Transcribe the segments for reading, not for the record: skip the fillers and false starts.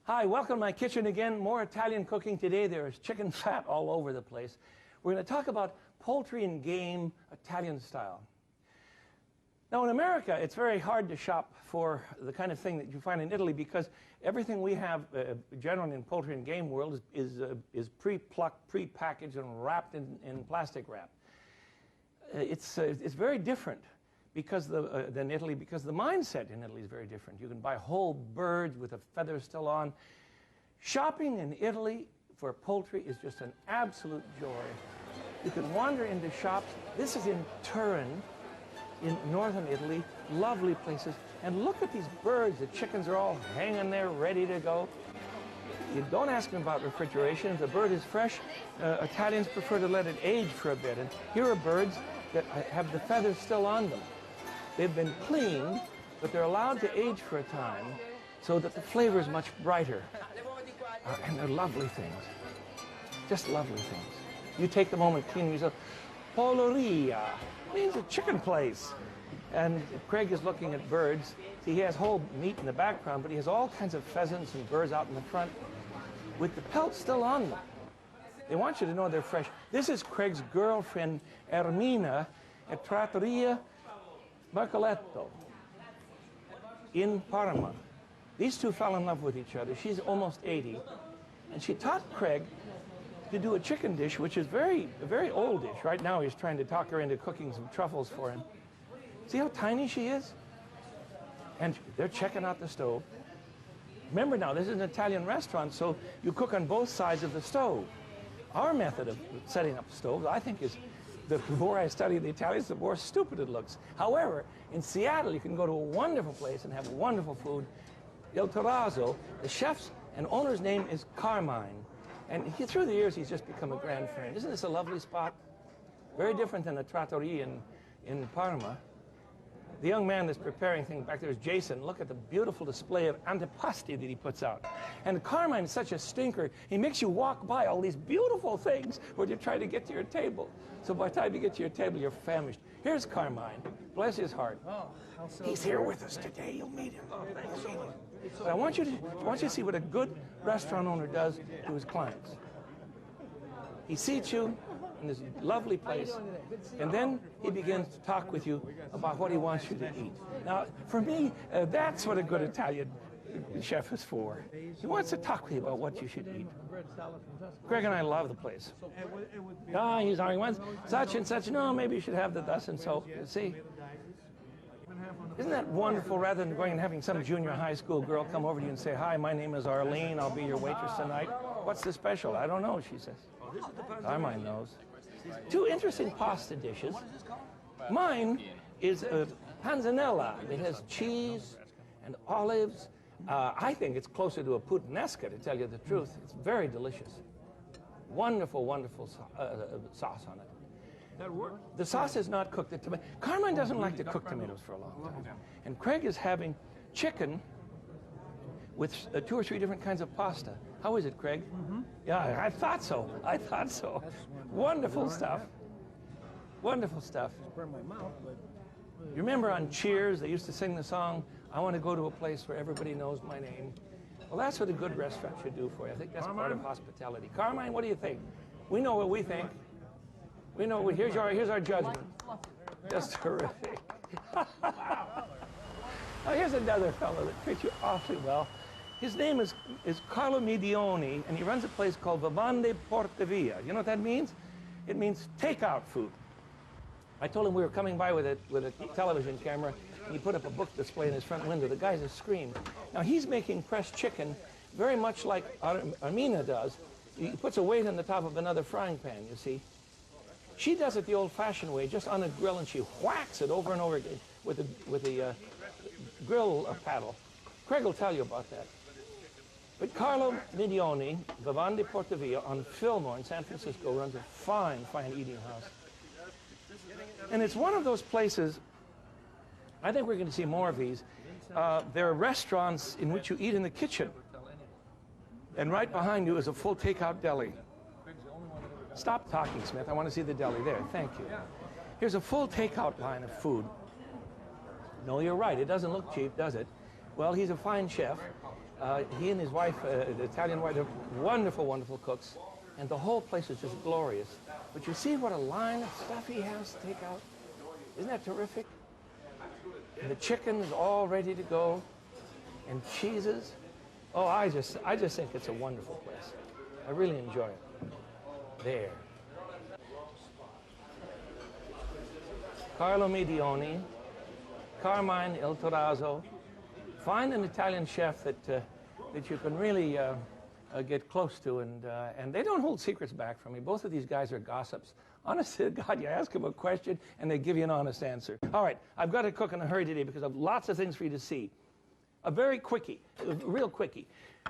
Hi, welcome to my kitchen again. More Italian cooking today. There is chicken fat all over the place. We're going to talk about poultry and game Italian style. Now in America, it's very hard to shop for the kind of thing that you find in Italy because everything we have generally in poultry and game world is pre-plucked, pre-packaged, and wrapped in plastic wrap. It's very different than Italy because the mindset in Italy is very different. You can buy whole birds with the feathers still on. Shopping in Italy for poultry is just an absolute joy. You can wander into shops. This is in Turin, in northern Italy, lovely places. And look at these birds. The chickens are all hanging there ready to go. You don't ask them about refrigeration. If the bird is fresh, Italians prefer to let it age for a bit. And here are birds that have the feathers still on them. They've been cleaned, but they're allowed to age for a time so that the flavor is much brighter. And they're lovely things. Just lovely things. You take the moment, clean yourself. Polleria means a chicken place. And Craig is looking at birds. See, he has whole meat in the background, but he has all kinds of pheasants and birds out in the front with the pelt still on them. They want you to know they're fresh. This is Craig's girlfriend, Ermina, at Trattoria Mercoletto in Parma. These two fell in love with each other. She's almost 80, and she taught Craig to do a chicken dish, which is a very old dish. Right now he's trying to talk her into cooking some truffles for him. See how tiny she is? And they're checking out the stove. Remember now, this is an Italian restaurant, so you cook on both sides of the stove. Our method of setting up stoves, I think, is the more I study the Italians, the more stupid it looks. However, in Seattle, you can go to a wonderful place and have wonderful food. Il Terrazzo, the chef's and owner's name is Carmine. And through the years, he's just become a grand friend. Isn't this a lovely spot? Very different than the Trattoria in Parma. The young man that's preparing things back there is Jason. Look at the beautiful display of antipasti that he puts out. And Carmine is such a stinker. He makes you walk by all these beautiful things when you're trying to get to your table. So by the time you get to your table, you're famished. Here's Carmine. Bless his heart. He's here with us today. You'll meet him. But I want you to see what a good restaurant owner does to his clients. He seats you in this lovely place, and then he begins to talk with you about what he wants you to eat. Now, for me, that's what a good Italian chef is for. He wants to talk with you about what you should eat. Greg and I love the place. He's arguing, once such and such, no, maybe you should have the thus and so. You see? Isn't that wonderful, rather than going and having some junior high school girl come over to you and say, hi, my name is Arlene, I'll be your waitress tonight. What's the special? I don't know, she says. Carmine knows. Two interesting pasta dishes. Mine is a panzanella. It has cheese and olives. I think it's closer to a puttanesca, to tell you the truth. It's very delicious. Wonderful, wonderful sauce on it. The sauce is not cooked. Carmine doesn't like to cook tomatoes for a long time. And Craig is having chicken with 2 or 3 different kinds of pasta. How is it, Craig? Mm-hmm. Yeah, I thought so. I thought so. Wonderful stuff. Wonderful stuff. You remember on Cheers, they used to sing the song, I want to go to a place where everybody knows my name. Well, that's what a good restaurant should do for you. I think that's part of hospitality. Carmine, what do you think? We know what we think. We know. Here's our judgment. Just terrific. Now, here's another fellow that treats you awfully well. His name is Carlo Medioni, and he runs a place called Vivande Porta Via. You know what that means? It means takeout food. I told him we were coming by with a television camera, and he put up a book display in his front window. The guys have screamed. Now, he's making pressed chicken very much like Armina does. He puts a weight on the top of another frying pan, you see. She does it the old-fashioned way, just on a grill, and she whacks it over and over again with the grill paddle. Craig will tell you about that. But Carlo Medioni, Vivande Porta Via on Fillmore in San Francisco, runs a fine, fine eating house. And it's one of those places, I think we're going to see more of these. There are restaurants in which you eat in the kitchen. And right behind you is a full takeout deli. Stop talking, Smith. I want to see the deli there. Thank you. Here's a full takeout line of food. No, you're right. It doesn't look cheap, does it? Well, he's a fine chef. He and his wife, the Italian wife, are wonderful, wonderful cooks. And the whole place is just glorious. But you see what a line of stuff he has to take out? Isn't that terrific? And the chicken is all ready to go. And cheeses. Oh, I just think it's a wonderful place. I really enjoy it. There. Carlo Medioni, Carmine Il Torazzo. Find an Italian chef that you can really get close to, and they don't hold secrets back from me. Both of these guys are gossips. Honest to God, you ask them a question, and they give you an honest answer. All right, I've got to cook in a hurry today because I have lots of things for you to see. A very quickie, a real quickie.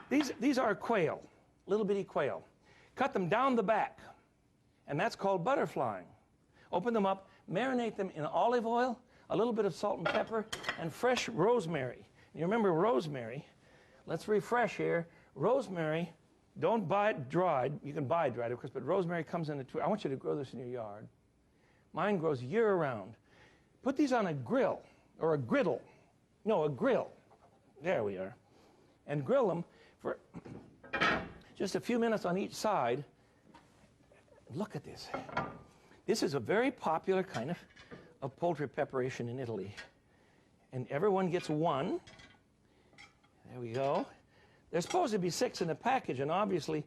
These are quail, little bitty quail. Cut them down the back, and that's called butterflying. Open them up, marinate them in olive oil, a little bit of salt and pepper, and fresh rosemary. You remember rosemary? Let's refresh here. Rosemary, don't buy it dried. You can buy it dried, of course, but rosemary comes in I want you to grow this in your yard. Mine grows year-round. Put these on a grill, or a griddle. No, a grill. There we are. And grill them for just a few minutes on each side. Look at this. This is a very popular kind of poultry preparation in Italy. And everyone gets one. There we go. There's supposed to be 6 in the package, and obviously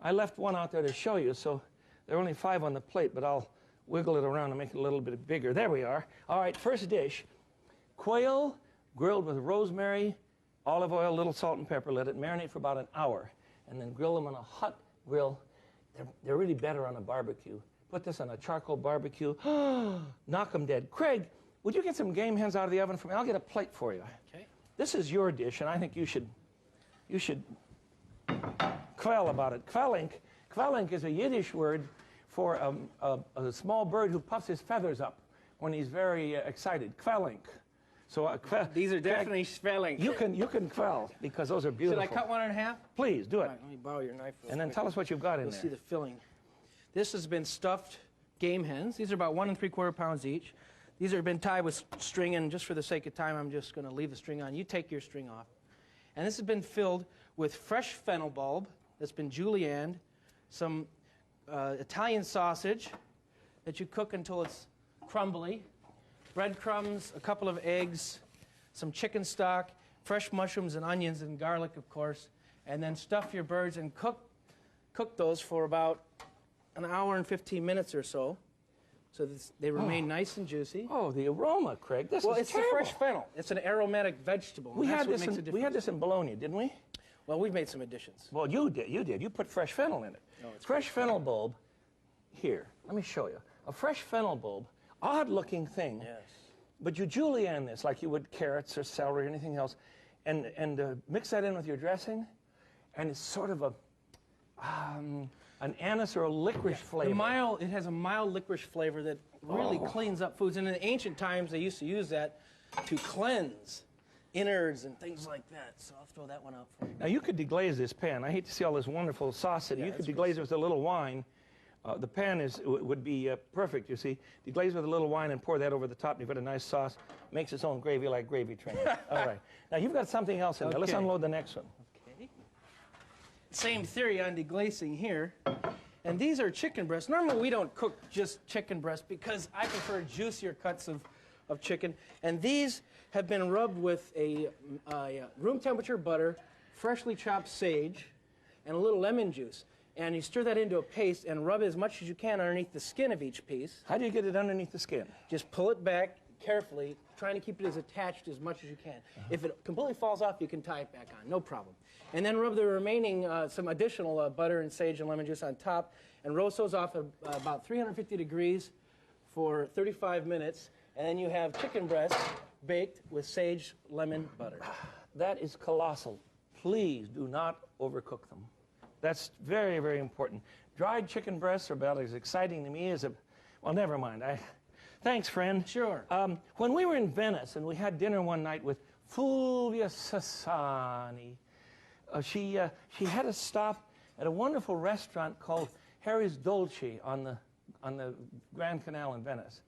I left one out there to show you, so there are only 5 on the plate, but I'll wiggle it around and make it a little bit bigger. There we are. All right, first dish. Quail grilled with rosemary, olive oil, a little salt and pepper. Let it marinate for about an hour, and then grill them on a hot grill. They're really better on a barbecue. Put this on a charcoal barbecue. Knock them dead. Craig, would you get some game hens out of the oven for me? I'll get a plate for you. Okay. This is your dish, and I think you should quell about it. Quelling. Quelling is a Yiddish word for a small bird who puffs his feathers up when he's very excited. Quelling. So these are definitely spelling. You can quell because those are beautiful. Should I cut one in half? Please do it. All right, let me borrow your knife. And then tell us what you've got in there. Let's see the filling. This has been stuffed game hens. These are about 1 3/4 pounds each. These have been tied with string, and just for the sake of time, I'm just going to leave the string on. You take your string off. And this has been filled with fresh fennel bulb that's been julienned, some Italian sausage that you cook until it's crumbly, breadcrumbs, a couple of eggs, some chicken stock, fresh mushrooms and onions and garlic, of course, and then stuff your birds and cook those for about an hour and 15 minutes or so. So they remain nice and juicy. Oh, the aroma, Craig. This is Well, it's terrible. the fresh fennel. It's an aromatic vegetable. We had this in Bologna, didn't we? Well, we've made some additions. Well, you did. You put fresh fennel in it. No, it's fresh fennel bulb. Here, let me show you. A fresh fennel bulb, odd-looking thing. Yes. But you julienne this like you would carrots or celery or anything else, and mix that in with your dressing, and it's sort of an anise or a licorice flavor. It has a mild licorice flavor that really cleans up foods. And in ancient times, they used to use that to cleanse innards and things like that. So I'll throw that one out for you. Now, you could deglaze this pan. I hate to see all this wonderful sauce. You could deglaze it with a little wine. The pan would be perfect, you see. Deglaze with a little wine and pour that over the top, and you've got a nice sauce. Makes its own gravy like Gravy Train. All right. Now, you've got something else in there. Let's unload the next one. Okay. Same theory on deglazing here. And these are chicken breasts. Normally, we don't cook just chicken breasts because I prefer juicier cuts of chicken. And these have been rubbed with a room temperature butter, freshly chopped sage, and a little lemon juice. And you stir that into a paste and rub it as much as you can underneath the skin of each piece. How do you get it underneath the skin? Just pull it back carefully, trying to keep it as attached as much as you can. If it completely falls off, you can tie it back on, no problem. And then rub the remaining, some additional butter and sage and lemon juice on top, and roast those off at about 350 degrees for 35 minutes. And then you have chicken breasts baked with sage, lemon, butter. That is colossal. Please do not overcook them. That's very, very important. Dried chicken breasts are about as exciting to me as well, never mind. Thanks, friend. Sure. When we were in Venice and we had dinner one night with Fulvia Sassani, she had us stop at a wonderful restaurant called Harry's Dolce on the Grand Canal in Venice.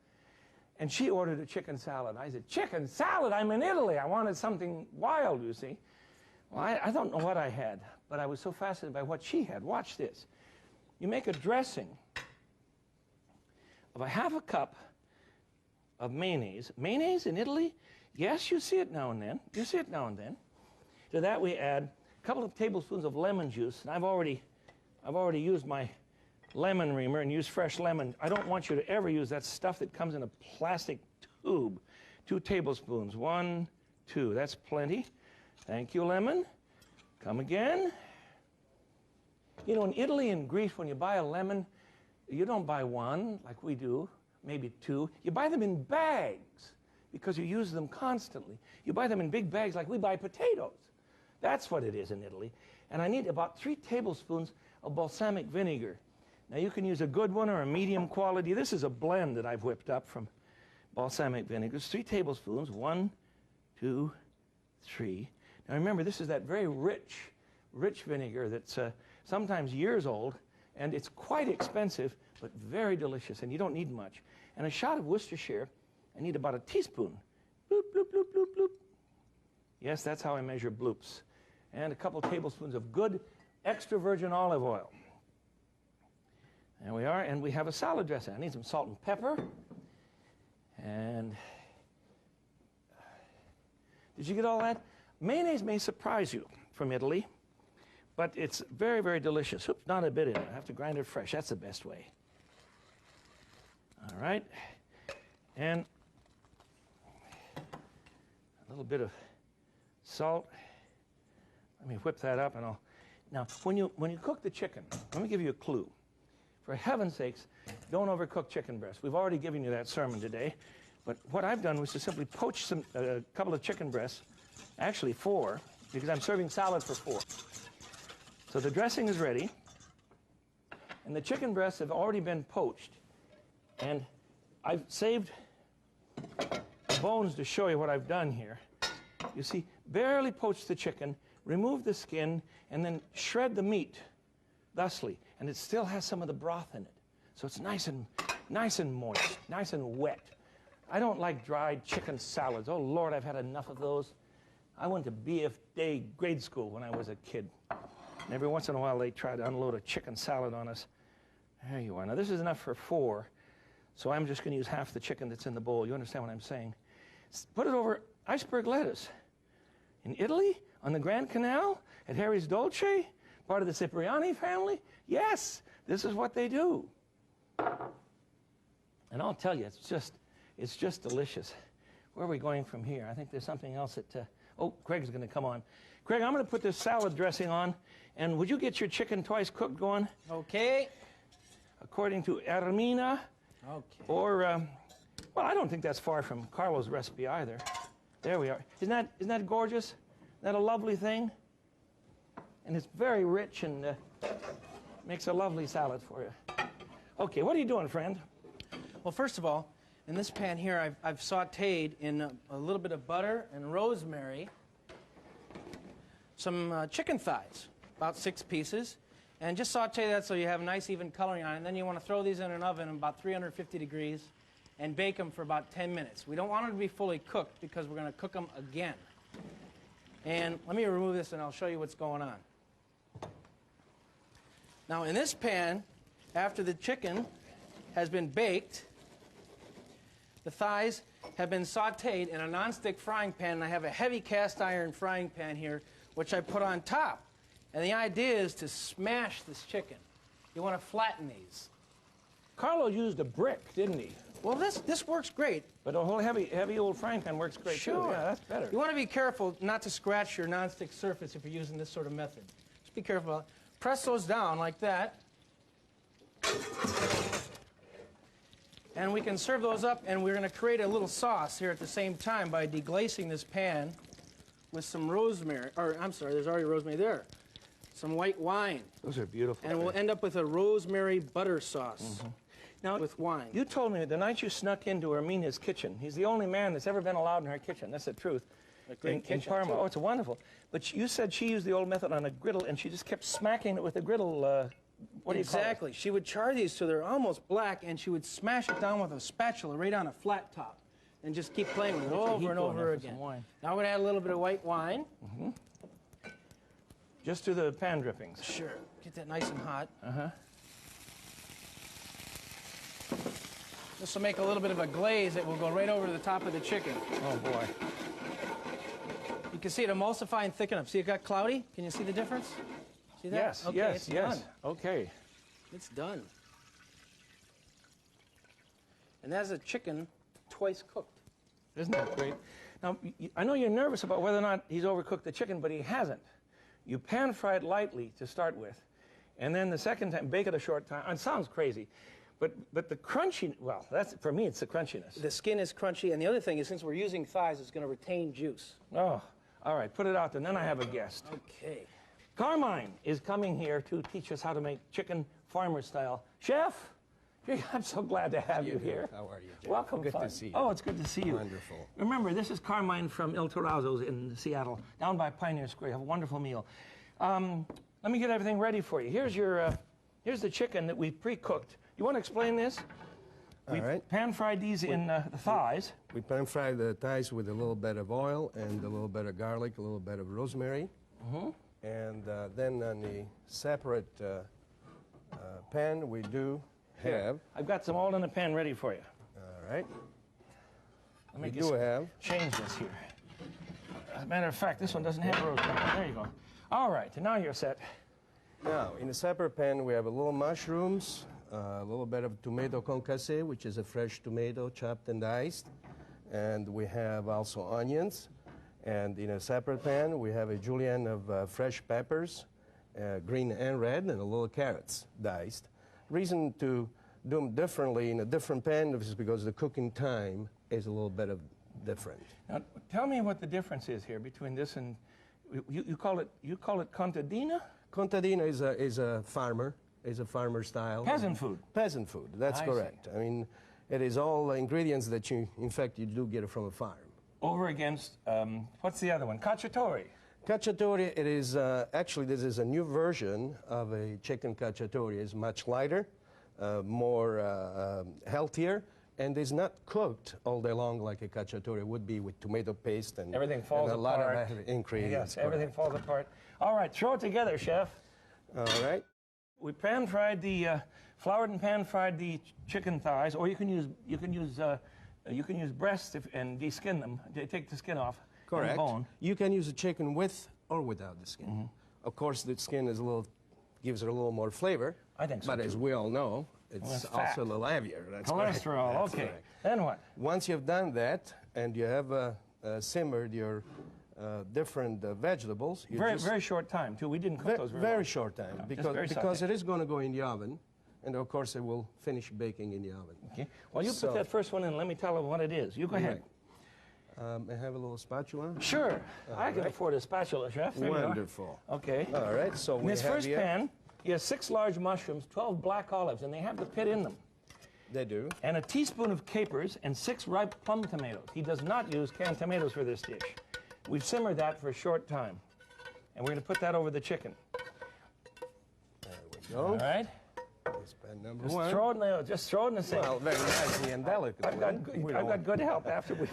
And she ordered a chicken salad. I said, chicken salad? I'm in Italy. I wanted something wild, you see. Well, I don't know what I had, but I was so fascinated by what she had. Watch this. You make a dressing of a half a cup of mayonnaise. Mayonnaise in Italy? Yes, you see it now and then. You see it now and then. To that we add a couple of tablespoons of lemon juice. And I've already used my lemon reamer and used fresh lemon. I don't want you to ever use that stuff that comes in a plastic tube. 2 tablespoons. 1, 2. That's plenty. Thank you, lemon. Come again. You know, in Italy and Greece, when you buy a lemon, you don't buy one like we do, maybe 2. You buy them in bags because you use them constantly. You buy them in big bags like we buy potatoes. That's what it is in Italy. And I need about 3 tablespoons of balsamic vinegar. Now, you can use a good one or a medium quality. This is a blend that I've whipped up from balsamic vinegar. 3 tablespoons. 1, 2, 3. Now, remember, this is that very rich vinegar that's sometimes years old, and it's quite expensive, but very delicious, and you don't need much. And a shot of Worcestershire, I need about a teaspoon. Bloop, bloop, bloop, bloop, bloop. Yes, that's how I measure bloops. And a couple tablespoons of good extra virgin olive oil. There we are, and we have a salad dressing. I need some salt and pepper. And did you get all that? Mayonnaise may surprise you from Italy, but it's very, very delicious. Oops, not a bit in it. I have to grind it fresh. That's the best way. All right. And a little bit of salt. Let me whip that up, and I'll... Now, when you cook the chicken, let me give you a clue. For heaven's sakes, don't overcook chicken breast. We've already given you that sermon today. But what I've done was to simply poach a couple of chicken breasts, actually 4, because I'm serving salad for 4. So the dressing is ready, and the chicken breasts have already been poached. And I've saved bones to show you what I've done here. You see, barely poach the chicken, remove the skin, and then shred the meat thusly. And it still has some of the broth in it. So it's nice and moist, nice and wet. I don't like dried chicken salads. Oh, Lord, I've had enough of those. I went to BFA grade school when I was a kid. And every once in a while, they try to unload a chicken salad on us. There you are. Now, this is enough for 4. So I'm just going to use half the chicken that's in the bowl. You understand what I'm saying? Put it over iceberg lettuce. In Italy, on the Grand Canal, at Harry's Dolce, part of the Cipriani family. Yes, this is what they do. And I'll tell you, it's just delicious. Where are we going from here? I think there's something else that... oh, Craig's going to come on. Craig, I'm going to put this salad dressing on, and would you get your chicken twice cooked going? Okay. According to Ermina. Okay. Or, well, I don't think that's far from Carlo's recipe either. There we are. Isn't that gorgeous? Isn't that a lovely thing? And it's very rich and makes a lovely salad for you. Okay, what are you doing, friend? Well, first of all, in this pan here, I've sautéed in a little bit of butter and rosemary some chicken thighs, about 6 pieces. And just saute that so you have a nice even coloring on it. And then you want to throw these in an oven at about 350 degrees and bake them for about 10 minutes. We don't want them to be fully cooked because we're going to cook them again. And let me remove this and I'll show you what's going on. Now in this pan, after the chicken has been baked, the thighs have been sauteed in a nonstick frying pan, and I have a heavy cast iron frying pan here, which I put on top. And the idea is to smash this chicken. You want to flatten these. Carlo used a brick, didn't he? Well, this works great. But a whole heavy old frying pan works great too. Yeah, that's better. You want to be careful not to scratch your nonstick surface if you're using this sort of method. Just be careful. Press those down like that. And we can serve those up, and we're going to create a little sauce here at the same time by deglazing this pan with some rosemary. Or, I'm sorry, there's already rosemary there. Some white wine. Those are beautiful. And we'll end up with a rosemary butter sauce. Mm-hmm. Now, with wine. You told me the night you snuck into Ermina's kitchen, he's the only man that's ever been allowed in her kitchen. That's the truth. A great kitchen, in Parma. too. Oh, it's wonderful. But you said she used the old method on a griddle, and she just kept smacking it with the griddle what do you call it? Exactly. She would char these so they're almost black, and she would smash it down with a spatula right on a flat top, and just keep playing with it over and over again. Now we're going to add a little bit of white wine. Mm-hmm. Just to the pan drippings. Sure. Get that nice and hot. Uh-huh. This will make a little bit of a glaze that will go right over the top of the chicken. Oh, boy. You can see it emulsify and thicken up. See, it got cloudy? Can you see the difference? See that? Yes, okay, yes, it's yes. done. Okay. It's done. And that's a chicken twice cooked. Isn't that great? Now, I know you're nervous about whether or not he's overcooked the chicken, but he hasn't. You pan fry it lightly to start with, and then the second time, bake it a short time. It sounds crazy, but the crunchy, well, that's, for me, it's the crunchiness. The skin is crunchy, and the other thing is, since we're using thighs, it's going to retain juice. Oh, all right, put it out there, and then I have a guest. Okay. Carmine is coming here to teach us how to make chicken farmer style. Chef, I'm so glad to have you here. How are you, Jeff? Welcome. Good to see you. Oh, it's good to see you. Wonderful. Remember, this is Carmine from Il Terrazzo's in Seattle, down by Pioneer Square. You have a wonderful meal. Let me get everything ready for you. Here's the chicken that we pre-cooked. You want to explain this? All right. Pan-fried these in the thighs. We pan fry the thighs with a little bit of oil and a little bit of garlic, a little bit of rosemary. Mm-hmm. And then on the separate pan, we do have. I've got some all in the pan ready for you. All right. Let me We just do have. change this here. As a matter of fact, this one doesn't have rosemary. There you go. All right, and now you're set. Now, in a separate pan, we have a little mushrooms, a little bit of tomato concasse, which is a fresh tomato chopped and diced. And we have also onions. And in a separate pan, we have a julienne of fresh peppers, green and red, and a little carrots diced. Reason to do them differently in a different pan is because the cooking time is a little bit different. Now, tell me what the difference is here between this and you call it contadina? Contadina is a farmer style. Peasant food. Peasant food. That's correct. I mean, it is all ingredients that you do get it from a farm. Over against what's the other one? Cacciatore. Cacciatore, it is actually this is a new version of a chicken cacciatore. It's much lighter, more healthier, and is not cooked all day long like a cacciatore would be with tomato paste and everything falls and a apart. lot of ingredients. Yes, everything falls apart. All right, throw it together, chef. All right. We pan-fried floured and pan-fried the chicken thighs, or you can use breasts and deskin them. Take the skin off. Correct. And the bone. You can use a chicken with or without the skin. Mm-hmm. Of course, the skin is gives it a little more flavor. I think so, But too. as we all know, it's fat. also a little heavier. That's Cholesterol. correct. That's Okay. correct. Then what? Once you've done that and you have simmered your different vegetables, you Very short time too. We didn't cook those very very long. short time No, just because very because sauté. it is going to go in the oven, and of course it will finish baking in the oven. Okay. Well, you put that first one in. Let me tell them what it is. You go ahead. Right. I have a little spatula. Sure. I can afford a spatula, chef. There you are. Wonderful. Okay. All right. So In we this have first here. pan, you have 6 large mushrooms, 12 black olives, and they have the pit in them, They do. and a teaspoon of capers and 6 ripe plum tomatoes. He does not use canned tomatoes for this dish. We've simmered that for a short time, and we're going to put that over the chicken. There we go. All right. This pan number Just one. throw it in the sink. Well, very nicely and delicately. I've got good help after we.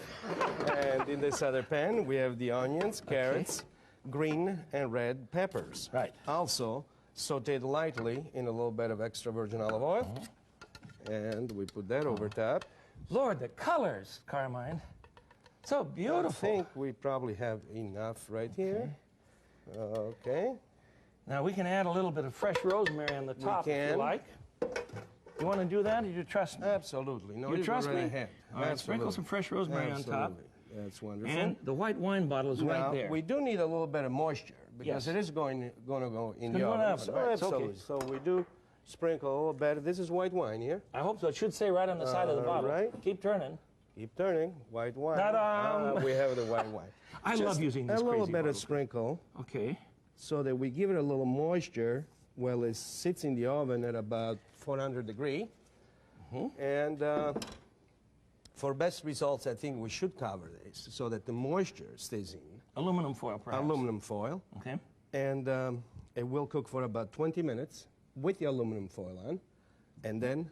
And in this other pan, we have the onions, carrots, green and red peppers. Right. Also, sauteed lightly in a little bit of extra virgin olive oil. And we put that over top. Lord, the colors, Carmine. So beautiful. I think we probably have enough right here. Okay. Now we can add a little bit of fresh rosemary on the top if you can. like. You want to do that, or you trust me? Absolutely. No, You trust go right me? ahead. All right, sprinkle some fresh rosemary on top. Absolutely. That's wonderful. And the white wine bottle is now, right there. we do need a little bit of moisture because Yes. it is going to go in the gonna go in the oven. oven, So, right, it's okay. absolutely. So we do sprinkle a little bit. This is white wine here. I hope so. It should say right on the side of the bottle. right. Keep turning. Keep turning. White wine. Ta-da! We have the white wine. I love using a these little crazy bit of bottles. sprinkle Okay. so that we give it a little moisture while it sits in the oven at about 400 degrees. And for best results, I think we should cover this so that the moisture stays in. Aluminum foil, perhaps. Aluminum foil. Okay. And it will cook for about 20 minutes. with the aluminum foil on, and then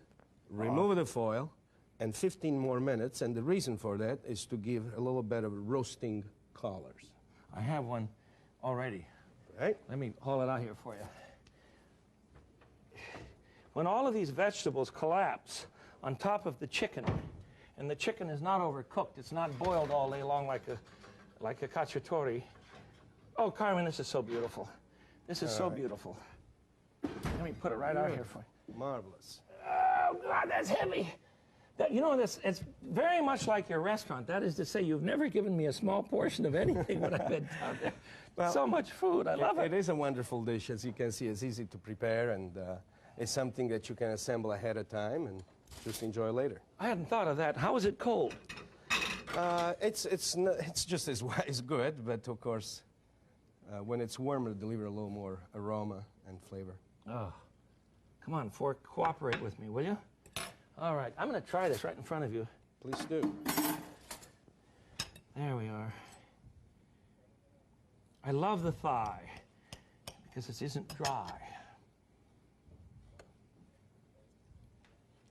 remove the foil, and 15 more minutes. And the reason for that is to give a little bit of roasting colors. I have one already. Right? Let me haul it out here for you. When all of these vegetables collapse on top of the chicken, and the chicken is not overcooked, it's not boiled all day long like a cacciatore. Oh, Carmen, this is so beautiful. This is so beautiful. Let me put it right out here for you. Marvelous. Oh, God, that's heavy. That, you know, it's very much like your restaurant. That is to say, you've never given me a small portion of anything when I've been down there. Well, so much food. I love it. It is a wonderful dish. As you can see, it's easy to prepare, and it's something that you can assemble ahead of time and just enjoy later. I hadn't thought of that. How is it cold? It's just as good, but of course, when it's warmer, it delivers a little more aroma and flavor. Oh, come on, fork, cooperate with me, will you? All right, I'm going to try this right in front of you. Please do. There we are. I love the thigh because it isn't dry.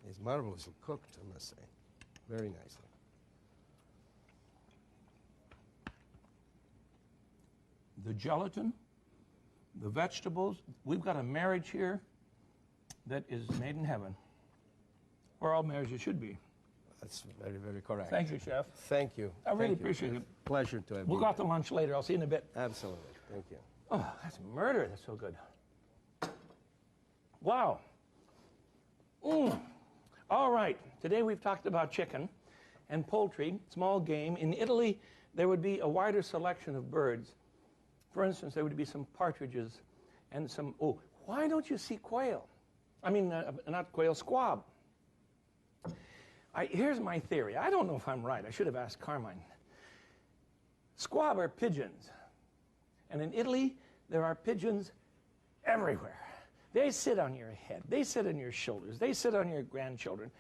It's marvelously cooked, I must say. Very nicely. The gelatin, the vegetables, we've got a marriage here that is made in heaven, where all marriages should be. That's very, very correct. Thank you, Chef. Thank you. I really Thank you. appreciate it. Pleasure to have We'll you. go out to lunch later. I'll see you in a bit. Absolutely. Thank you. Oh, that's murder. That's so good. Wow. All right. Today we've talked about chicken and poultry, small game. In Italy, there would be a wider selection of birds. For instance, there would be some partridges and some, oh, why don't you see quail? I mean, not quail, squab. Here's my theory. I don't know if I'm right. I should have asked Carmine. Squab are pigeons. And in Italy, there are pigeons everywhere. They sit on your head. They sit on your shoulders. They sit on your grandchildren.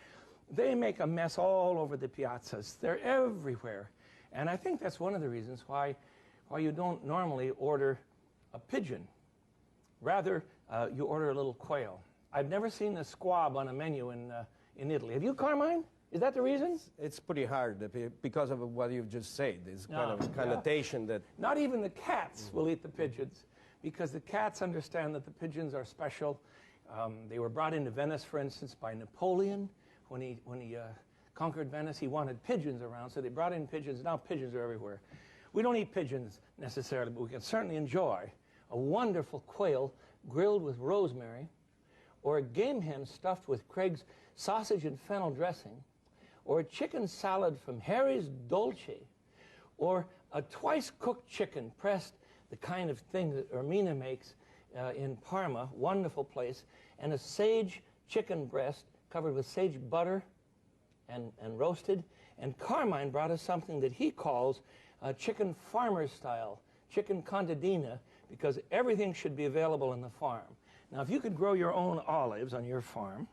They make a mess all over the piazzas. They're everywhere. And I think that's one of the reasons why you don't normally order a pigeon. Rather, you order a little quail. I've never seen a squab on a menu in Italy. Have you, Carmine? Is that the reason? It's pretty hard because of what you've just said. There's kind of a connotation that... Not even the cats will eat the pigeons because the cats understand that the pigeons are special. They were brought into Venice, for instance, by Napoleon. When he conquered Venice, he wanted pigeons around, so they brought in pigeons. Now pigeons are everywhere. We don't eat pigeons necessarily, but we can certainly enjoy a wonderful quail grilled with rosemary, or a game hen stuffed with Craig's sausage and fennel dressing, or a chicken salad from Harry's Dolce, or a twice-cooked chicken pressed, the kind of thing that Ermina makes in Parma, wonderful place, and a sage chicken breast covered with sage butter and roasted. And Carmine brought us something that he calls chicken farmer style, chicken contadina, because everything should be available in the farm. Now, if you could grow your own olives on your farm,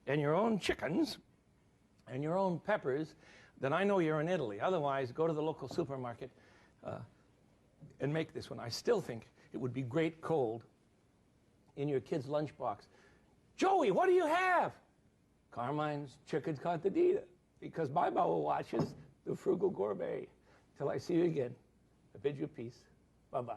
and your own chickens, and your own peppers, then I know you're in Italy. Otherwise, go to the local supermarket and make this one. I still think it would be great cold in your kid's lunchbox. Joey, what do you have? Carmine's chicken contadina, because Baba watches the Frugal Gourmet. Till I see you again, I bid you peace. Bye-bye.